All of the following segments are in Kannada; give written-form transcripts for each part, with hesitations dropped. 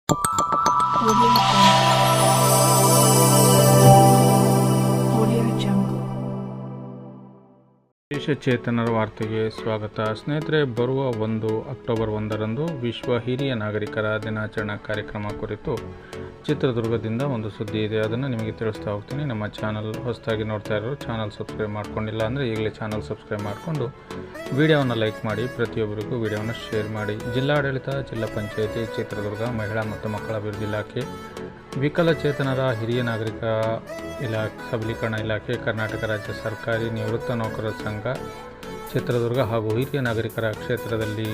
Audio Jungle. ವಿಶೇಷ ಚೇತನರ ವಾರ್ತೆಗೆ ಸ್ವಾಗತ. ಸ್ನೇಹಿತರೆ, ಬರುವ ಅಕ್ಟೋಬರ್ 1ರಂದು ವಿಶ್ವ ಹಿರಿಯ ನಾಗರಿಕರ ದಿನಾಚರಣಾ ಕಾರ್ಯಕ್ರಮ ಕುರಿತು ಚಿತ್ರದುರ್ಗದಿಂದ ಒಂದು ಸುದ್ದಿ ಇದೆ. ಅದನ್ನು ನಿಮಗೆ ತಿಳಿಸ್ತಾ ಹೋಗ್ತೀನಿ. ನಮ್ಮ ಚಾನಲ್ ಹೊಸದಾಗಿ ನೋಡ್ತಾ ಇರೋರು ಚಾನಲ್ ಸಬ್ಸ್ಕ್ರೈಬ್ ಮಾಡ್ಕೊಂಡಿಲ್ಲ ಅಂದರೆ ಈಗಲೇ ಚಾನಲ್ ಸಬ್ಸ್ಕ್ರೈಬ್ ಮಾಡಿಕೊಂಡು ವಿಡಿಯೋವನ್ನು ಲೈಕ್ ಮಾಡಿ, ಪ್ರತಿಯೊಬ್ಬರಿಗೂ ವಿಡಿಯೋವನ್ನು ಶೇರ್ ಮಾಡಿ. ಜಿಲ್ಲಾಡಳಿತ, ಜಿಲ್ಲಾ ಪಂಚಾಯಿತಿ ಚಿತ್ರದುರ್ಗ, ಮಹಿಳಾ ಮತ್ತು ಮಕ್ಕಳ ಅಭಿವೃದ್ಧಿ ಇಲಾಖೆ, ವಿಕಲಚೇತನರ ಹಿರಿಯ ನಾಗರಿಕ ಸಬಲೀಕರಣ ಇಲಾಖೆ, ಕರ್ನಾಟಕ ರಾಜ್ಯ ಸರ್ಕಾರಿ ನಿವೃತ್ತ ನೌಕರರ ಸಂಘ ಚಿತ್ರದುರ್ಗ ಹಾಗೂ ಹಿರಿಯ ನಾಗರಿಕರ ಕ್ಷೇತ್ರದಲ್ಲಿ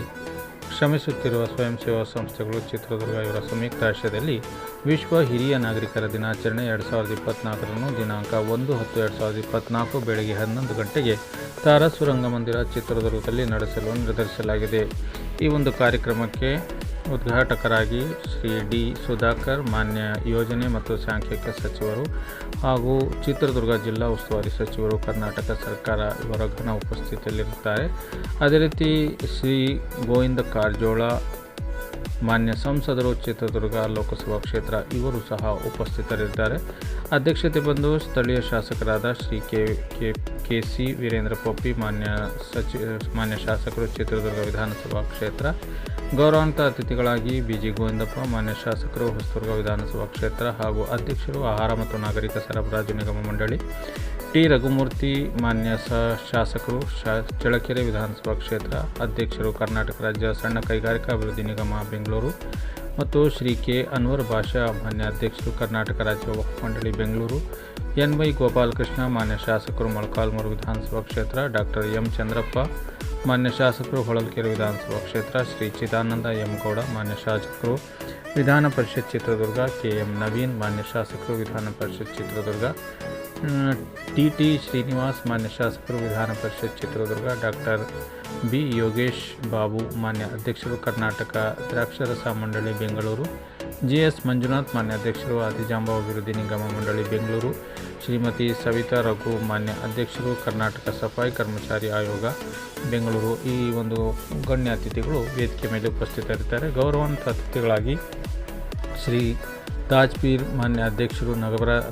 ಶ್ರಮಿಸುತ್ತಿರುವ ಸ್ವಯಂ ಸೇವಾ ಸಂಸ್ಥೆಗಳು ಚಿತ್ರದುರ್ಗ ಇವರ ಸಂಯುಕ್ತ ಆಶ್ರಯದಲ್ಲಿ ವಿಶ್ವ ಹಿರಿಯ ನಾಗರಿಕರ ದಿನಾಚರಣೆ 2024 ದಿನಾಂಕ 1/10/2024 ಬೆಳಗ್ಗೆ 11 ಗಂಟೆಗೆ ತಾರಸು ರಂಗಮಂದಿರ ಚಿತ್ರದುರ್ಗದಲ್ಲಿ ನಡೆಸಲು ನಿರ್ಧರಿಸಲಾಗಿದೆ. ಈ ಒಂದು ಕಾರ್ಯಕ್ರಮಕ್ಕೆ ಉದ್ಘಾಟಕರಾಗಿ ಶ್ರೀ ಡಿ ಸುಧಾಕರ್, ಮಾನ್ಯ ಯೋಜನೆ ಮತ್ತು ಸಾಂಖ್ಯಿಕ ಸಚಿವರು ಹಾಗೂ ಚಿತ್ರದುರ್ಗ ಜಿಲ್ಲಾ ಉಸ್ತುವಾರಿ ಸಚಿವರು, ಕರ್ನಾಟಕ ಸರ್ಕಾರ ಇವರ ಘನ ಉಪಸ್ಥಿತಿಯಲ್ಲಿರುತ್ತಾರೆ. ಅದೇ ರೀತಿ ಶ್ರೀ ಗೋವಿಂದ ಕಾರಜೋಳ, ಮಾನ್ಯ ಸಂಸದರು, ಚಿತ್ರದುರ್ಗ ಲೋಕಸಭಾ ಕ್ಷೇತ್ರ ಇವರು ಸಹ ಉಪಸ್ಥಿತರಿದ್ದಾರೆ. ಅಧ್ಯಕ್ಷತೆ ಬಂದು ಸ್ಥಳೀಯ ಶಾಸಕರಾದ ಶ್ರೀ ಕೆ ಸಿ ವೀರೇಂದ್ರ ಪೊಪ್ಪಿ, ಮಾನ್ಯ ಶಾಸಕರು, ಚಿತ್ರದುರ್ಗ ವಿಧಾನಸಭಾ ಕ್ಷೇತ್ರ. ಗೌರವಾನ್ವಿತ ಅತಿಥಿಗಳಾಗಿ ಬಿ.ಜಿ. ಗೋವಿಂದಪ್ಪ, ಮಾನ್ಯ ಶಾಸಕರು, ಹೊಸದುರ್ಗ ವಿಧಾನಸಭಾ ಕ್ಷೇತ್ರ ಹಾಗೂ ಅಧ್ಯಕ್ಷರು, ಆಹಾರ ಮತ್ತು ನಾಗರಿಕ ಸರಬರಾಜು ನಿಗಮ ಮಂಡಳಿ, ಟಿ. ರಘುಮೂರ್ತಿ, ಮಾನ್ಯ ಶಾಸಕರು, ಚಳ್ಳಕೆರೆ ವಿಧಾನಸಭಾ ಕ್ಷೇತ್ರ ಅಧ್ಯಕ್ಷರು, ಕರ್ನಾಟಕ ರಾಜ್ಯ ಸಣ್ಣ ಕೈಗಾರಿಕಾ ಅಭಿವೃದ್ಧಿ ನಿಗಮ ಬೆಂಗಳೂರು ಮತ್ತು ಶ್ರೀ ಕೆ. ಅನ್ವರ್ ಬಾಷಾ, ಮಾನ್ಯ ಅಧ್ಯಕ್ಷರು, ಕರ್ನಾಟಕ ರಾಜ್ಯ ವಕ್ಫ್ ಮಂಡಳಿ ಬೆಂಗಳೂರು, ಎನ್. ವೈ. ಗೋಪಾಲಕೃಷ್ಣ, ಮಾನ್ಯ ಶಾಸಕರು, ಮೊಳಕಾಲ್ಮೂರು ವಿಧಾನಸಭಾ ಕ್ಷೇತ್ರ, ಡಾಕ್ಟರ್ ಎಂ. ಚಂದ್ರಪ್ಪ, ಮಾನ್ಯ ಶಾಸಕರು, ಹೊಳಲ್ಕೆರೆ ವಿಧಾನಸಭಾ ಕ್ಷೇತ್ರ, ಶ್ರೀ ಚಿದಾನಂದ ಎಂ. ಗೌಡ, ಮಾನ್ಯ ಶಾಸಕರು, ವಿಧಾನ ಪರಿಷತ್ ಚಿತ್ರದುರ್ಗ, ಕೆ. ಎಂ. ನವೀನ್, ಮಾನ್ಯ ಶಾಸಕರು, ವಿಧಾನ ಪರಿಷತ್ ಚಿತ್ರದುರ್ಗ, ಟಿ. ಶ್ರೀನಿವಾಸ್, ಮಾನ್ಯ ಶಾಸಕರು, ವಿಧಾನ ಪರಿಷತ್ ಚಿತ್ರದುರ್ಗ, ಡಾಕ್ಟರ್ ಬಿ. ಯೋಗೇಶ್ ಬಾಬು, ಮಾನ್ಯ ಅಧ್ಯಕ್ಷರು, ಕರ್ನಾಟಕ ದ್ರಾಕ್ಷರಸ ಮಂಡಳಿ ಬೆಂಗಳೂರು, ಜಿ. ಎಸ್. ಮಂಜುನಾಥ್, ಮಾನ್ಯ ಅಧ್ಯಕ್ಷರು, ಆದಿಜಾಂಬವ ಅಭಿವೃದ್ಧಿ ನಿಗಮ ಮಂಡಳಿ ಬೆಂಗಳೂರು, ಶ್ರೀಮತಿ ಸವಿತಾ ರಘು, ಮಾನ್ಯ ಅಧ್ಯಕ್ಷರು, ಕರ್ನಾಟಕ ಸಫಾಯಿ ಕರ್ಮಚಾರಿ ಆಯೋಗ ಬೆಂಗಳೂರು. ಈ ಒಂದು ಗಣ್ಯ ಅತಿಥಿಗಳು ವೇದಿಕೆ ಮೇಲೆ ಉಪಸ್ಥಿತರಿದ್ದಾರೆ. ಗೌರವಾನ್ವಿತ ಅತಿಥಿಗಳಾಗಿ ಶ್ರೀ ತಾಜ್ಪೀರ್, ಮಾನ್ಯ ಅಧ್ಯಕ್ಷರು,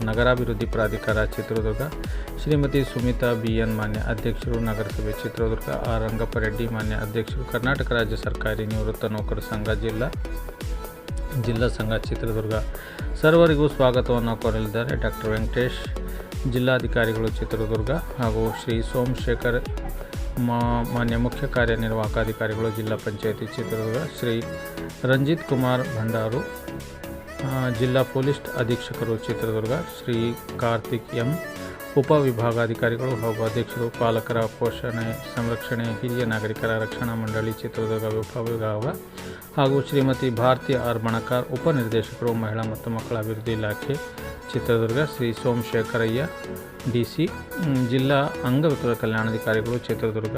ನಗರಾಭಿವೃದ್ಧಿ ಪ್ರಾಧಿಕಾರ ಚಿತ್ರದುರ್ಗ, ಶ್ರೀಮತಿ ಸುಮಿತಾ ಬಿ.ಎನ್, ಮಾನ್ಯ ಅಧ್ಯಕ್ಷರು, ನಗರಸಭೆ ಚಿತ್ರದುರ್ಗ, ಆರ್. ರಂಗಪ್ಪರೆಡ್ಡಿ, ಮಾನ್ಯ ಅಧ್ಯಕ್ಷರು, ಕರ್ನಾಟಕ ರಾಜ್ಯ ಸರ್ಕಾರಿ ನಿವೃತ್ತ ನೌಕರರ ಸಂಘ ಜಿಲ್ಲಾ ಸಂಘ ಚಿತ್ರದುರ್ಗ. ಸರ್ವರಿಗೂ ಸ್ವಾಗತವನ್ನು ಕೋರಲಿದ್ದಾರೆ. ಡಾಕ್ಟರ್ ವೆಂಕಟೇಶ್, ಜಿಲ್ಲಾಧಿಕಾರಿಗಳು ಚಿತ್ರದುರ್ಗ ಹಾಗೂ ಶ್ರೀ ಸೋಮಶೇಖರ್, ಮಾನ್ಯ ಮುಖ್ಯ ಕಾರ್ಯನಿರ್ವಾಹಕ ಅಧಿಕಾರಿಗಳು, ಜಿಲ್ಲಾ ಪಂಚಾಯಿತಿ ಚಿತ್ರದುರ್ಗ, ಶ್ರೀ ರಂಜಿತ್ ಕುಮಾರ್ ಭಂಡಾರು, ಜಿಲ್ಲಾ ಪೊಲೀಸ್ ಅಧೀಕ್ಷಕರು ಚಿತ್ರದುರ್ಗ, ಶ್ರೀ ಕಾರ್ತಿಕ್ ಎಂ, ಉಪವಿಭಾಗಾಧಿಕಾರಿಗಳು ಹಾಗೂ ಅಧ್ಯಕ್ಷರು, ಪಾಲಕರ ಪೋಷಣೆ ಸಂರಕ್ಷಣೆ ಹಿರಿಯ ನಾಗರಿಕರ ರಕ್ಷಣಾ ಮಂಡಳಿ ಚಿತ್ರದುರ್ಗ ಉಪವಿಭಾಗ ಹಾಗೂ ಶ್ರೀಮತಿ ಭಾರತಿ ಆರ್ ಬಣಕಾರ್, ಉಪನಿರ್ದೇಶಕರು, ಮಹಿಳಾ ಮತ್ತು ಮಕ್ಕಳ ಅಭಿವೃದ್ಧಿ ಇಲಾಖೆ ಚಿತ್ರದುರ್ಗ, ಶ್ರೀ ಸೋಮಶೇಖರಯ್ಯ, ಡಿ.ಸಿ, ಜಿಲ್ಲಾ ಅಂಗವಿಕಲರ ಕಲ್ಯಾಣಾಧಿಕಾರಿಗಳು ಚಿತ್ರದುರ್ಗ.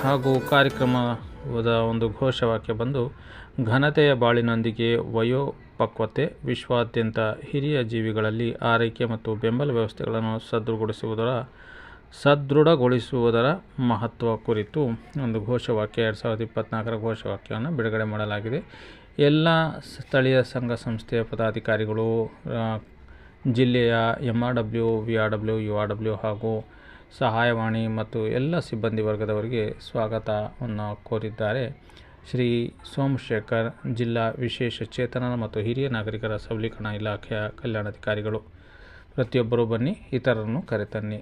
ಹಾಗೂ ಕಾರ್ಯಕ್ರಮದ ಒಂದು ಘೋಷವಾಕ್ಯ ಬಂದು, ಘನತೆಯ ಬಾಳಿನೊಂದಿಗೆ ವಯೋಪಕ್ವತೆ, ವಿಶ್ವಾದ್ಯಂತ ಹಿರಿಯ ಜೀವಿಗಳಲ್ಲಿ ಆರೈಕೆ ಮತ್ತು ಬೆಂಬಲ ವ್ಯವಸ್ಥೆಗಳನ್ನು ಸದೃಢಗೊಳಿಸುವುದರ ಮಹತ್ವ ಕುರಿತು ಒಂದು ಘೋಷವಾಕ್ಯ 2024 ಘೋಷವಾಕ್ಯವನ್ನು ಬಿಡುಗಡೆ ಮಾಡಲಾಗಿದೆ. ಎಲ್ಲ ಸ್ಥಳೀಯ ಸಂಘ ಸಂಸ್ಥೆಯ ಪದಾಧಿಕಾರಿಗಳು, ಜಿಲ್ಲೆಯ MRW, VRW, URW ಹಾಗೂ ಸಹಾಯವಾಣಿ ಮತ್ತು ಎಲ್ಲ ಸಿಬ್ಬಂದಿ ವರ್ಗದವರಿಗೆ ಸ್ವಾಗತವನ್ನು ಕೋರಿದ್ದಾರೆ. ಶ್ರೀ ಸೋಮಶೇಖರ್, ಜಿಲ್ಲಾ ವಿಶೇಷ ಚೇತನರ ಮತ್ತು ಹಿರಿಯ ನಾಗರಿಕರ ಸಬಲೀಕರಣ ಇಲಾಖೆಯ ಕಲ್ಯಾಣಾಧಿಕಾರಿಗಳು. ಪ್ರತಿಯೊಬ್ಬರೂ ಬನ್ನಿ, ಇತರರನ್ನು ಕರೆತನ್ನಿ.